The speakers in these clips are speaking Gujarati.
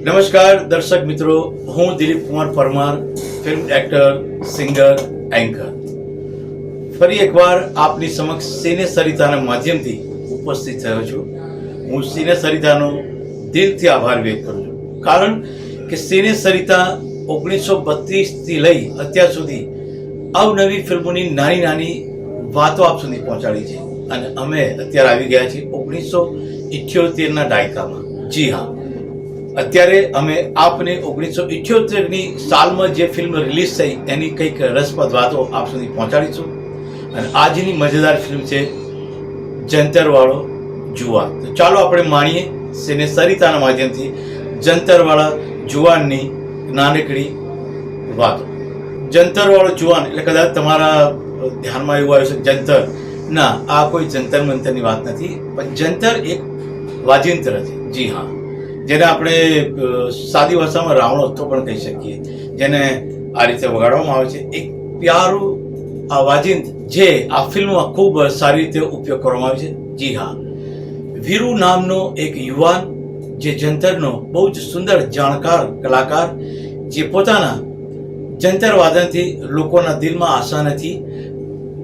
નમસ્કાર દર્શક મિત્રો, હું Dilip Kumar Parmar, film actor, singer, anchor ફરી એકવાર આપની સમક્ષ સિને સરિતાના માધ્યમથી ઉપસ્થિત થયો છું. હું સિને સરિતાનો દિલથી આભાર વ્યક્ત કરું છું, કારણ કે સિને સરિતા 1932થી લઈ અત્યાર સુધી અવનવી ફિલ્મોની નાની નાની વાતો આપ સુધી પહોંચાડી છે. અને અમે અત્યારે આવી ગયા છીએ 1978ના દાયકામાં. જી હા, અત્યારે અમે આપને 1978ની સાલમાં જે ફિલ્મ રિલીઝ થઈ એની કંઈક રસપ્રદ વાતો આપ સુધી પહોંચાડીશું. અને આજની મજેદાર ફિલ્મ છે જંતરવાળો જુવાન. તો ચાલો આપણે માણીએ સિને સરિતાના માધ્યમથી જંતરવાળા જુવાનની નાનકડી વાતો. જંતરવાળો જુવાન એટલે કદાચ તમારા ધ્યાનમાં એવું આવ્યું છે જંતર. ના, આ કોઈ જંતર મંતરની વાત નથી, પણ જંતર એક વાજિંત્ર છે. જી હા, જેને આપણે સાદી ભાષામાં રાવણોત્સવ પણ કહી શકીએ, જેને આ રીતે વગાડવામાં આવે છે. એક પ્યારું આ વાજિંત્ર જે આ ફિલ્મમાં ખૂબ સારી રીતે ઉપયોગ કરવામાં આવે છે. જી હા, વીરુ નામનો એક યુવાન જે જંતરનો બહુ જ સુંદર જાણકાર કલાકાર, જે પોતાના જંતર વાદનથી લોકોના દિલમાં આસાનીથી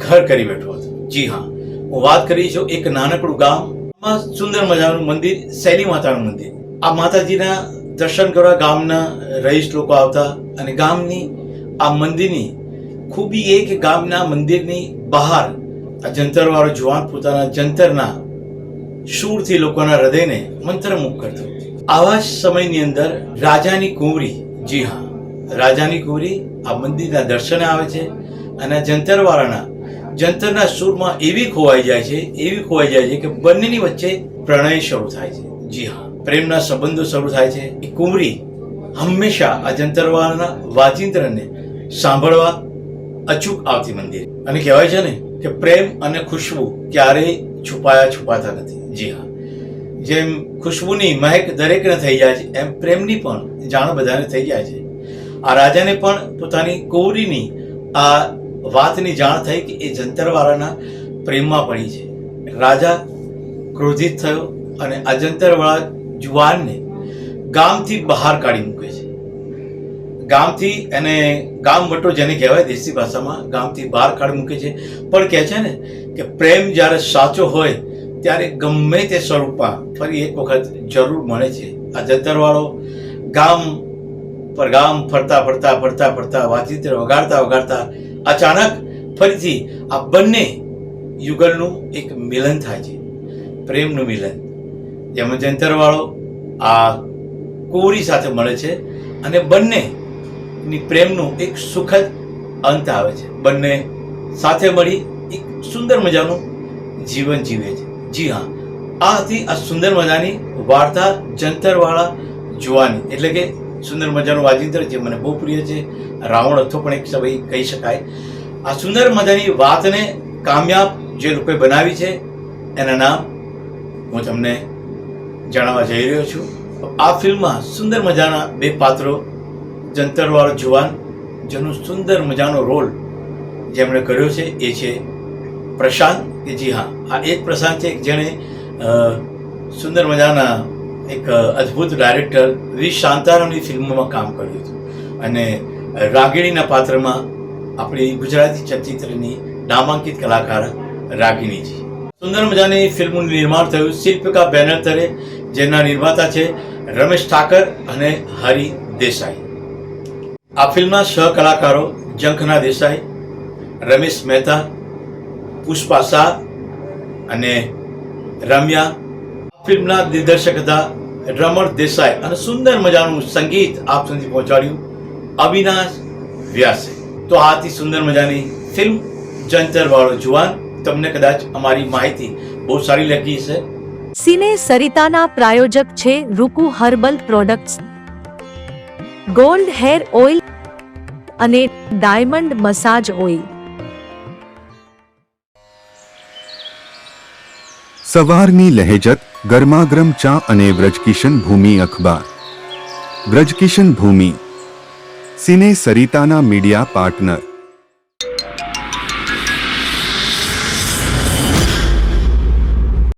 ઘર કરી બેઠો હતો. જી હા, હું વાત કરી છું એક નાનકડું ગામમાં સુંદર મજાનું મંદિર, શૈલી માતાનું મંદિર. આ માતાજીના દર્શન કરવા ગામના રહીશ લોકો આવતા. અને ગામની આ મંદિરની ખૂબી એ કે ગામના મંદિરની બહાર આ જંતરવાળો જુવાન પોતાના જંતરના શૂરથી લોકોના હૃદયને મંત્રમુગ્ધ કરતો. આવા જ સમયની અંદર રાજાની કુંવરી, જી હા, રાજાની કુંવરી આ મંદિરના દર્શને આવે છે અને જંતરવાળાના જંતરના સૂરમાં એવી ખોવાઈ જાય છે કે બંનેની વચ્ચે પ્રણય શરૂ થાય છે. જી હા, પ્રેમના સંબંધો શરૂ થાય છે. એ કુંવરી હંમેશા આ જંતરવાળાના વાજિંત્રને સાંભળવા અચૂક આવતી મંદિર. અને કહેવાય છે ને કે પ્રેમ અને ખુશ્બુ ક્યારેય છુપાતા નથી. જી હા, જેમ ખુશ્બુની મહેક દરેકને થઈ જાય છે, એમ પ્રેમની પણ જાણ બધાને થઈ જાય છે. આ રાજાને પણ પોતાની કુંવરીની આ વાતની જાણ થઈ કે એ જંતરવાળાના પ્રેમમાં પડી છે. રાજા ક્રોધિત થયો અને આ જંતરવાળા જુવાનને ગામથી બહાર કાઢી મૂકે છે. ગામથી, એને ગામ વટો જેને કહેવાય દેશી ભાષામાં, ગામથી બહાર કાઢી મૂકે છે. પણ કહે છે ને કે પ્રેમ જ્યારે સાચો હોય ત્યારે ગમે તે સ્વરૂપમાં ફરી એક વખત જરૂર મળે છે. આ જંતરવાળો ગામ પર ગામ ફરતા વાજિંત્ર વગાડતા અચાનક ફરીથી આ બંને યુગલનું એક મિલન થાય છે, પ્રેમનું મિલન. જેમાં જંતરવાળો આ કુંવરી સાથે મળે છે અને બંનેની પ્રેમનું એક સુખદ અંત આવે છે. બંને સાથે મળી એક સુંદર મજાનું જીવન જીવે છે. જી હા, આ હતી આ સુંદર મજાની વાર્તા જંતરવાળા જુવાની. એટલે કે સુંદર મજાનું વાજિંત્ર જે મને બહુ પ્રિય છે. રાવણોત્સવ પણ એક સમય કહી શકાય. આ સુંદર મજાની વાતને કામયાબ જે લોકોએ બનાવી છે એના નામ હું તમને જણાવવા જઈ રહ્યો છું. આ ફિલ્મમાં સુંદર મજાના બે પાત્રો, જંતરવાળો જુવાન જેનો સુંદર મજાનો રોલ જેમણે કર્યો છે એ છે પ્રશાંત. કે જી હા, આ એક પ્રશાંત છે જેણે સુંદર મજાના એક અદ્ભુત ડાયરેક્ટર વી શાંતારામની ફિલ્મોમાં કામ કર્યું હતું. અને રાગિણીના પાત્રમાં આપણી ગુજરાતી ચલચિત્રની નામાંકિત કલાકાર રાગિણીજી. સુંદર મજાની ફિલ્મનું નિર્માણ થયું શિલ્પિકા બેનર તળે, જેના નિર્માતા છે રમેશ ઠાકર અને હરિ દેસાઈ. આ ફિલ્મના સહકલાકારો જંખના દેસાઈ, રમેશ મહેતા, પુષ્પા શાહ અને રમ્યા. ફિલ્મના દિગ્દર્શક હતા રમણ દેસાઈ અને સુંદર મજાનું સંગીત આપ સુધી પહોંચાડ્યું અવિનાશ વ્યાસે. તો આ હતી સુંદર મજાની ફિલ્મ જંતરવાળો જુવાન. તમને કદાચ અમારી માહિતી બહુ સારી લાગી છે. સિને સરિતાના પ્રાયોજક છે Ruku herbal products, gold hair oil અને ડાયમંડ મસાજ ઓઇલ. સવારની લહેજત, ગરમાગરમ ચા અને વ્રજકિશન ભૂમિ અખબાર. વ્રજકિશન ભૂમિ સિને સરિતાના મીડિયા પાર્ટનર.